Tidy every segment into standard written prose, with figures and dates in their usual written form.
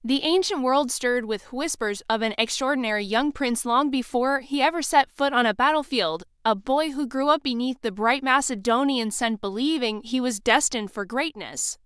The ancient world stirred with whispers of an extraordinary young prince long before he ever set foot on a battlefield, a boy who grew up beneath the bright Macedonian sun believing he was destined for greatness.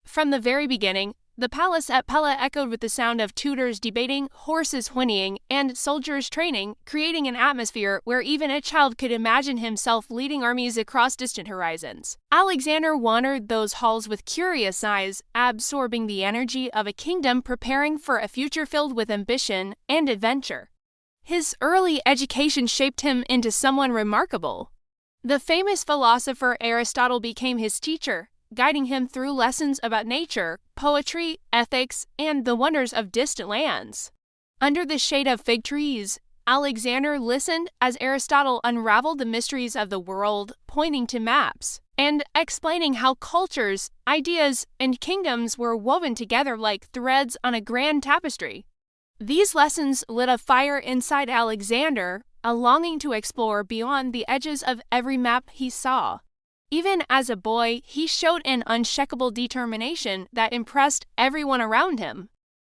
From the very beginning, the palace at Pella echoed with the sound of tutors debating, horses whinnying, and soldiers training, creating an atmosphere where even a child could imagine himself leading armies across distant horizons. Alexander wandered those halls with curious eyes, absorbing the energy of a kingdom preparing for a future filled with ambition and adventure. His early education shaped him into someone remarkable. The famous philosopher Aristotle became his teacher, guiding him through lessons about nature, poetry, ethics, and the wonders of distant lands. Under the shade of fig trees, Alexander listened as Aristotle unraveled the mysteries of the world, pointing to maps, and explaining how cultures, ideas, and kingdoms were woven together like threads on a grand tapestry. These lessons lit a fire inside Alexander, a longing to explore beyond the edges of every map he saw. Even as a boy, he showed an unshakable determination that impressed everyone around him.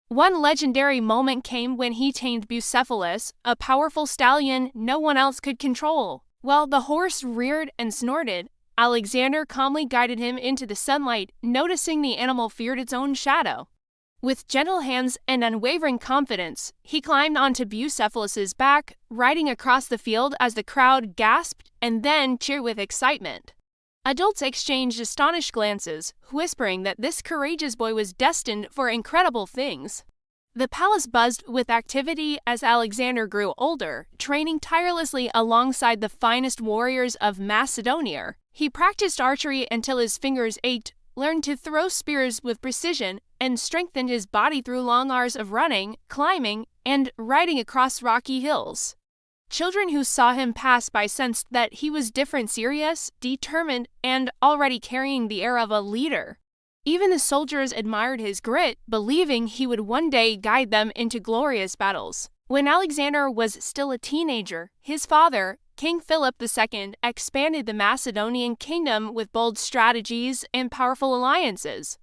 One legendary moment came when he tamed Bucephalus, a powerful stallion no one else could control. While the horse reared and snorted, Alexander calmly guided him into the sunlight, noticing the animal feared its own shadow. With gentle hands and unwavering confidence, he climbed onto Bucephalus's back, riding across the field as the crowd gasped and then cheered with excitement. Adults exchanged astonished glances, whispering that this courageous boy was destined for incredible things. The palace buzzed with activity as Alexander grew older, training tirelessly alongside the finest warriors of Macedonia. He practiced archery until his fingers ached, learned to throw spears with precision, and strengthened his body through long hours of running, climbing, and riding across rocky hills. Children who saw him pass by sensed that he was different, serious, determined, and already carrying the air of a leader. Even the soldiers admired his grit, believing he would one day guide them into glorious battles. When Alexander was still a teenager, his father, King Philip II, expanded the Macedonian kingdom with bold strategies and powerful alliances.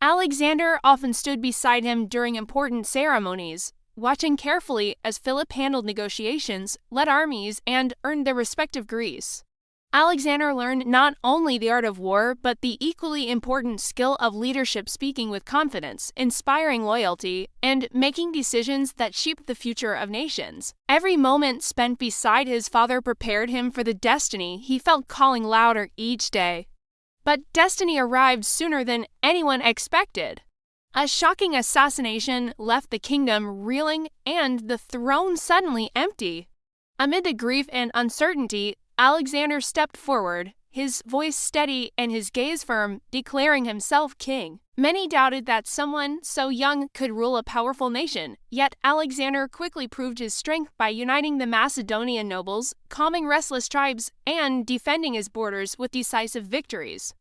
Alexander often stood beside him during important ceremonies, watching carefully as Philip handled negotiations, led armies, and earned the respect of Greece. Alexander learned not only the art of war, but the equally important skill of leadership, speaking with confidence, inspiring loyalty, and making decisions that shaped the future of nations. Every moment spent beside his father prepared him for the destiny he felt calling louder each day. But destiny arrived sooner than anyone expected. A shocking assassination left the kingdom reeling and the throne suddenly empty. Amid the grief and uncertainty, Alexander stepped forward, his voice steady and his gaze firm, declaring himself king. Many doubted that someone so young could rule a powerful nation, yet Alexander quickly proved his strength by uniting the Macedonian nobles, calming restless tribes, and defending his borders with decisive victories.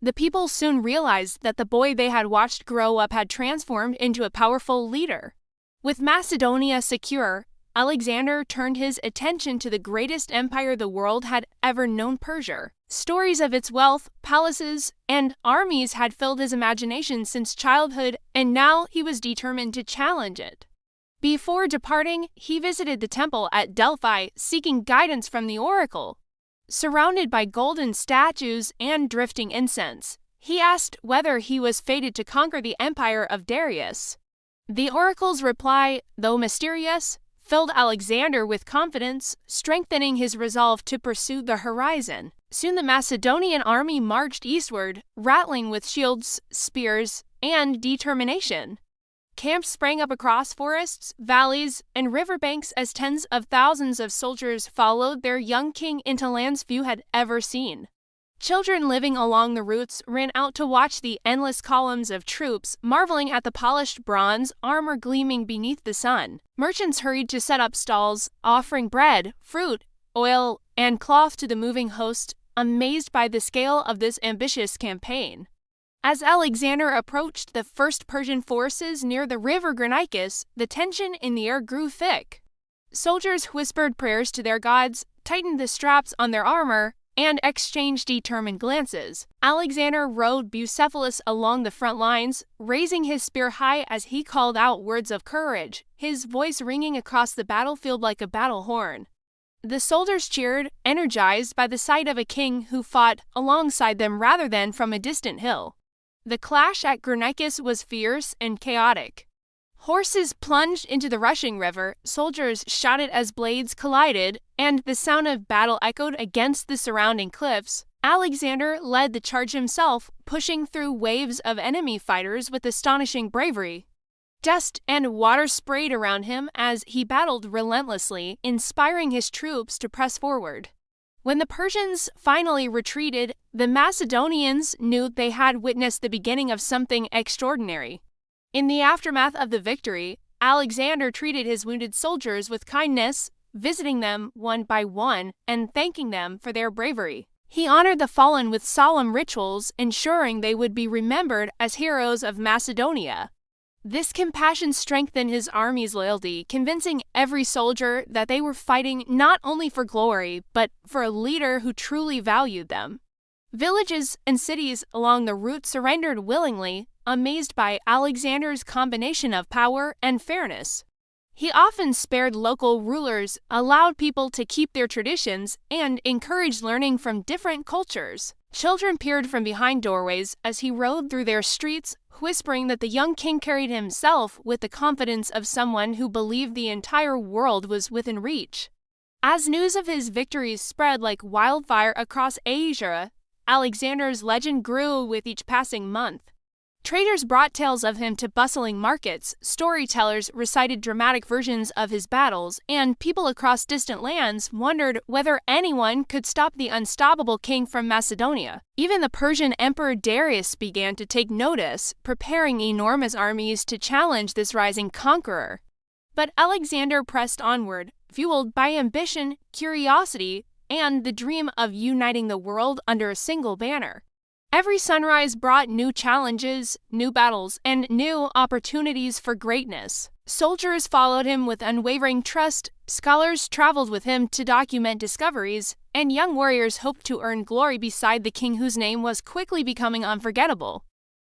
The people soon realized that the boy they had watched grow up had transformed into a powerful leader. With Macedonia secure, Alexander turned his attention to the greatest empire the world had ever known, Persia. Stories of its wealth, palaces, and armies had filled his imagination since childhood, and now he was determined to challenge it. Before departing, he visited the temple at Delphi, seeking guidance from the oracle. Surrounded by golden statues and drifting incense, he asked whether he was fated to conquer the empire of Darius. The oracle's reply, though mysterious, filled Alexander with confidence, strengthening his resolve to pursue the horizon. Soon the Macedonian army marched eastward, rattling with shields, spears, and determination. Camps sprang up across forests, valleys, and riverbanks as tens of thousands of soldiers followed their young king into lands few had ever seen. Children living along the routes ran out to watch the endless columns of troops, marveling at the polished bronze armor gleaming beneath the sun. Merchants hurried to set up stalls, offering bread, fruit, oil, and cloth to the moving host, amazed by the scale of this ambitious campaign. As Alexander approached the first Persian forces near the river Granicus, the tension in the air grew thick. Soldiers whispered prayers to their gods, tightened the straps on their armor, and exchanged determined glances. Alexander rode Bucephalus along the front lines, raising his spear high as he called out words of courage, his voice ringing across the battlefield like a battle horn. The soldiers cheered, energized by the sight of a king who fought alongside them rather than from a distant hill. The clash at Granicus was fierce and chaotic. Horses plunged into the rushing river, soldiers shouted as blades collided, and the sound of battle echoed against the surrounding cliffs. Alexander led the charge himself, pushing through waves of enemy fighters with astonishing bravery. Dust and water sprayed around him as he battled relentlessly, inspiring his troops to press forward. When the Persians finally retreated, the Macedonians knew they had witnessed the beginning of something extraordinary. In the aftermath of the victory, Alexander treated his wounded soldiers with kindness, visiting them one by one and thanking them for their bravery. He honored the fallen with solemn rituals, ensuring they would be remembered as heroes of Macedonia. This compassion strengthened his army's loyalty, convincing every soldier that they were fighting not only for glory, but for a leader who truly valued them. Villages and cities along the route surrendered willingly, amazed by Alexander's combination of power and fairness. He often spared local rulers, allowed people to keep their traditions, and encouraged learning from different cultures. Children peered from behind doorways as he rode through their streets, whispering that the young king carried himself with the confidence of someone who believed the entire world was within reach. As news of his victories spread like wildfire across Asia, Alexander's legend grew with each passing month. Traders brought tales of him to bustling markets, storytellers recited dramatic versions of his battles, and people across distant lands wondered whether anyone could stop the unstoppable king from Macedonia. Even the Persian Emperor Darius began to take notice, preparing enormous armies to challenge this rising conqueror. But Alexander pressed onward, fueled by ambition, curiosity, and the dream of uniting the world under a single banner. Every sunrise brought new challenges, new battles, and new opportunities for greatness. Soldiers followed him with unwavering trust, scholars traveled with him to document discoveries, and young warriors hoped to earn glory beside the king whose name was quickly becoming unforgettable.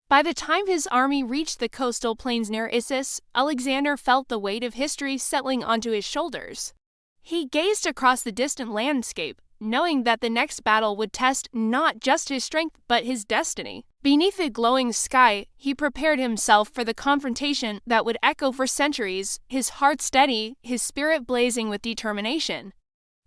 By the time his army reached the coastal plains near Issus, Alexander felt the weight of history settling onto his shoulders. He gazed across the distant landscape, knowing that the next battle would test not just his strength but his destiny. Beneath the glowing sky, he prepared himself for the confrontation that would echo for centuries, his heart steady, his spirit blazing with determination.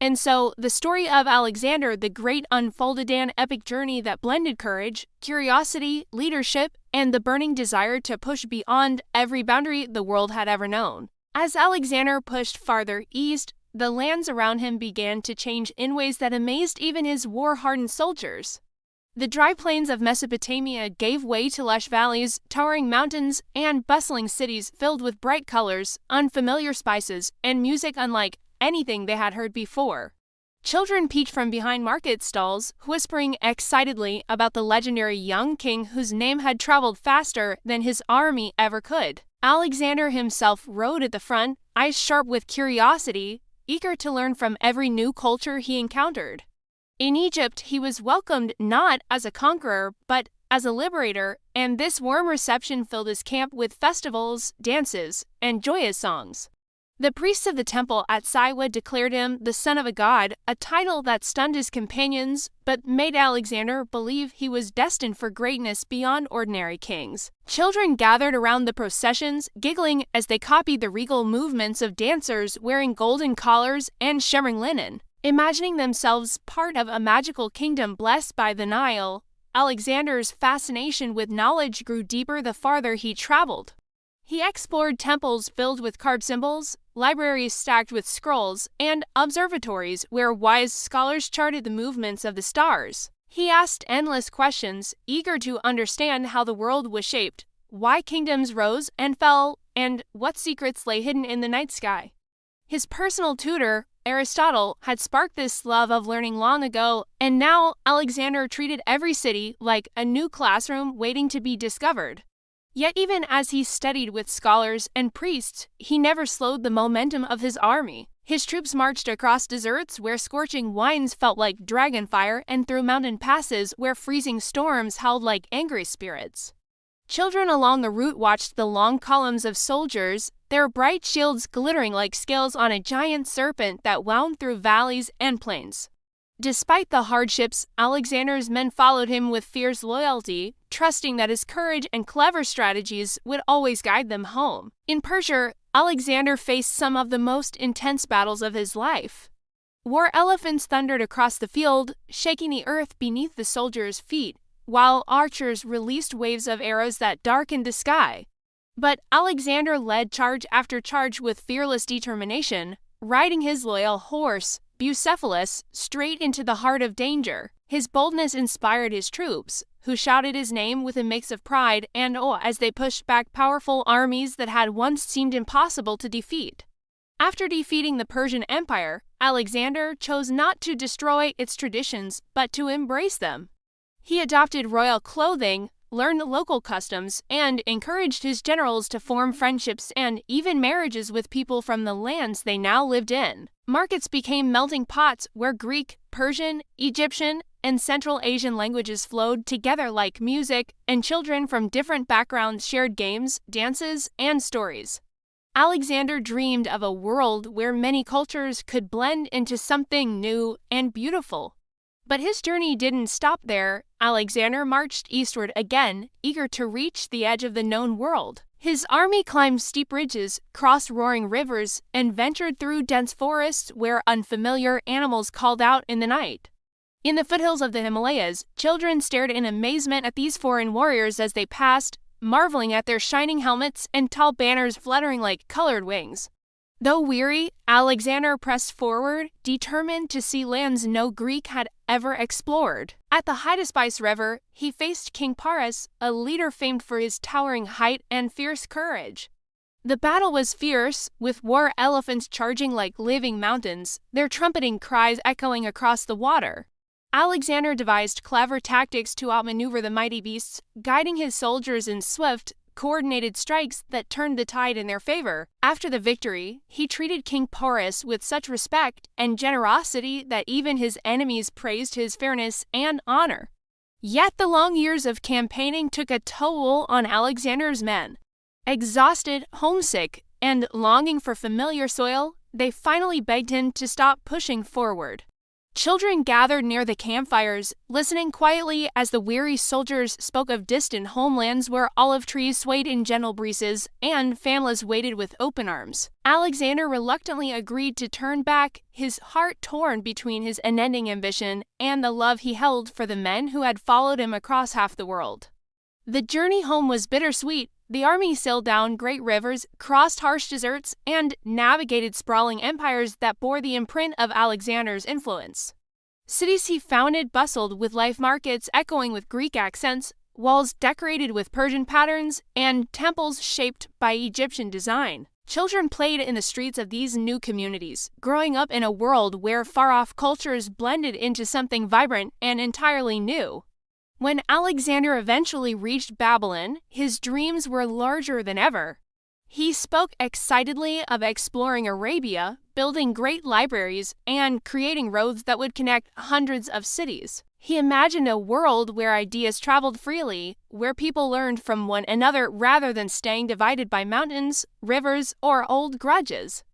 And so, the story of Alexander the Great unfolded, an epic journey that blended courage, curiosity, leadership, and the burning desire to push beyond every boundary the world had ever known. As Alexander pushed farther east, the lands around him began to change in ways that amazed even his war-hardened soldiers. The dry plains of Mesopotamia gave way to lush valleys, towering mountains, and bustling cities filled with bright colors, unfamiliar spices, and music unlike anything they had heard before. Children peeked from behind market stalls, whispering excitedly about the legendary young king whose name had traveled faster than his army ever could. Alexander himself rode at the front, eyes sharp with curiosity, eager to learn from every new culture he encountered. In Egypt, he was welcomed not as a conqueror, but as a liberator, and this warm reception filled his camp with festivals, dances, and joyous songs. The priests of the temple at Siwa declared him the son of a god, a title that stunned his companions, but made Alexander believe he was destined for greatness beyond ordinary kings. Children gathered around the processions, giggling as they copied the regal movements of dancers wearing golden collars and shimmering linen. Imagining themselves part of a magical kingdom blessed by the Nile, Alexander's fascination with knowledge grew deeper the farther he traveled. He explored temples filled with carved symbols, libraries stacked with scrolls, and observatories where wise scholars charted the movements of the stars. He asked endless questions, eager to understand how the world was shaped, why kingdoms rose and fell, and what secrets lay hidden in the night sky. His personal tutor, Aristotle, had sparked this love of learning long ago, and now Alexander treated every city like a new classroom waiting to be discovered. Yet even as he studied with scholars and priests, he never slowed the momentum of his army. His troops marched across deserts where scorching winds felt like dragon fire and through mountain passes where freezing storms howled like angry spirits. Children along the route watched the long columns of soldiers, their bright shields glittering like scales on a giant serpent that wound through valleys and plains. Despite the hardships, Alexander's men followed him with fierce loyalty, trusting that his courage and clever strategies would always guide them home. In Persia, Alexander faced some of the most intense battles of his life. War elephants thundered across the field, shaking the earth beneath the soldiers' feet, while archers released waves of arrows that darkened the sky. But Alexander led charge after charge with fearless determination, riding his loyal horse, Bucephalus, straight into the heart of danger. His boldness inspired his troops, who shouted his name with a mix of pride and awe as they pushed back powerful armies that had once seemed impossible to defeat. After defeating the Persian Empire, Alexander chose not to destroy its traditions but to embrace them. He adopted royal clothing, learned local customs, and encouraged his generals to form friendships and even marriages with people from the lands they now lived in. Markets became melting pots where Greek, Persian, Egyptian, and Central Asian languages flowed together like music, and children from different backgrounds shared games, dances, and stories. Alexander dreamed of a world where many cultures could blend into something new and beautiful. But his journey didn't stop there. Alexander marched eastward again, eager to reach the edge of the known world. His army climbed steep ridges, crossed roaring rivers, and ventured through dense forests where unfamiliar animals called out in the night. In the foothills of the Himalayas, children stared in amazement at these foreign warriors as they passed, marveling at their shining helmets and tall banners fluttering like colored wings. Though weary, Alexander pressed forward, determined to see lands no Greek had ever explored. At the Hydaspes River, he faced King Paris, a leader famed for his towering height and fierce courage. The battle was fierce, with war elephants charging like living mountains, their trumpeting cries echoing across the water. Alexander devised clever tactics to outmaneuver the mighty beasts, guiding his soldiers in swift, coordinated strikes that turned the tide in their favor. After the victory, he treated King Porus with such respect and generosity that even his enemies praised his fairness and honor. Yet the long years of campaigning took a toll on Alexander's men. Exhausted, homesick, and longing for familiar soil, they finally begged him to stop pushing forward. Children gathered near the campfires, listening quietly as the weary soldiers spoke of distant homelands where olive trees swayed in gentle breezes and families waited with open arms. Alexander reluctantly agreed to turn back, his heart torn between his unending ambition and the love he held for the men who had followed him across half the world. The journey home was bittersweet. The army sailed down great rivers, crossed harsh deserts, and navigated sprawling empires that bore the imprint of Alexander's influence. Cities he founded bustled with life markets echoing with Greek accents, walls decorated with Persian patterns, and temples shaped by Egyptian design. Children played in the streets of these new communities, growing up in a world where far-off cultures blended into something vibrant and entirely new. When Alexander eventually reached Babylon, his dreams were larger than ever. He spoke excitedly of exploring Arabia, building great libraries, and creating roads that would connect hundreds of cities. He imagined a world where ideas traveled freely, where people learned from one another rather than staying divided by mountains, rivers, or old grudges.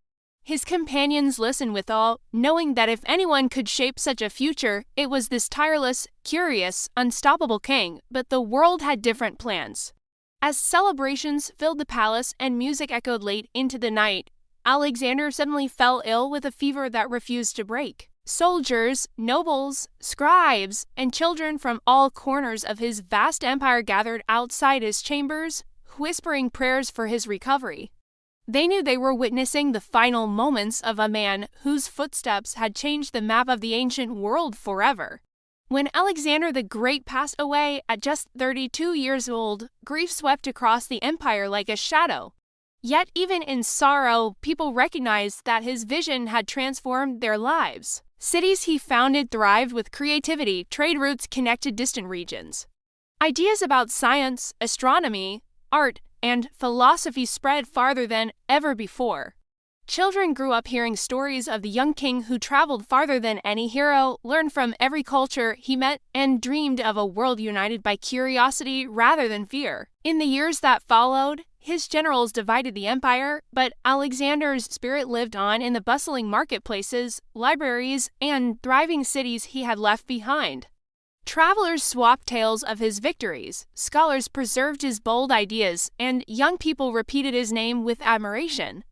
His companions listened with awe, knowing that if anyone could shape such a future, it was this tireless, curious, unstoppable king, but the world had different plans. As celebrations filled the palace and music echoed late into the night, Alexander suddenly fell ill with a fever that refused to break. Soldiers, nobles, scribes, and children from all corners of his vast empire gathered outside his chambers, whispering prayers for his recovery. They knew they were witnessing the final moments of a man whose footsteps had changed the map of the ancient world forever. When Alexander the Great passed away at just 32 years old, grief swept across the empire like a shadow. Yet even in sorrow, people recognized that his vision had transformed their lives. Cities he founded thrived with creativity, trade routes connected distant regions. Ideas about science, astronomy, art, and philosophy spread farther than ever before. Children grew up hearing stories of the young king who traveled farther than any hero, learned from every culture he met, and dreamed of a world united by curiosity rather than fear. In the years that followed, his generals divided the empire, but Alexander's spirit lived on in the bustling marketplaces, libraries, and thriving cities he had left behind. Travelers swapped tales of his victories, scholars preserved his bold ideas, and young people repeated his name with admiration.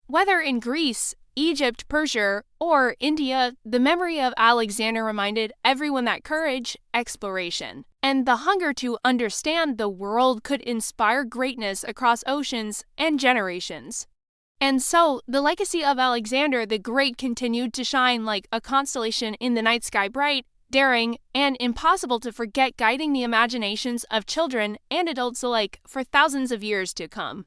Whether in Greece, Egypt, Persia, or India, the memory of Alexander reminded everyone that courage, exploration, and the hunger to understand the world could inspire greatness across oceans and generations. And so, the legacy of Alexander the Great continued to shine like a constellation in the night sky, bright, daring, and impossible to forget, guiding the imaginations of children and adults alike for thousands of years to come.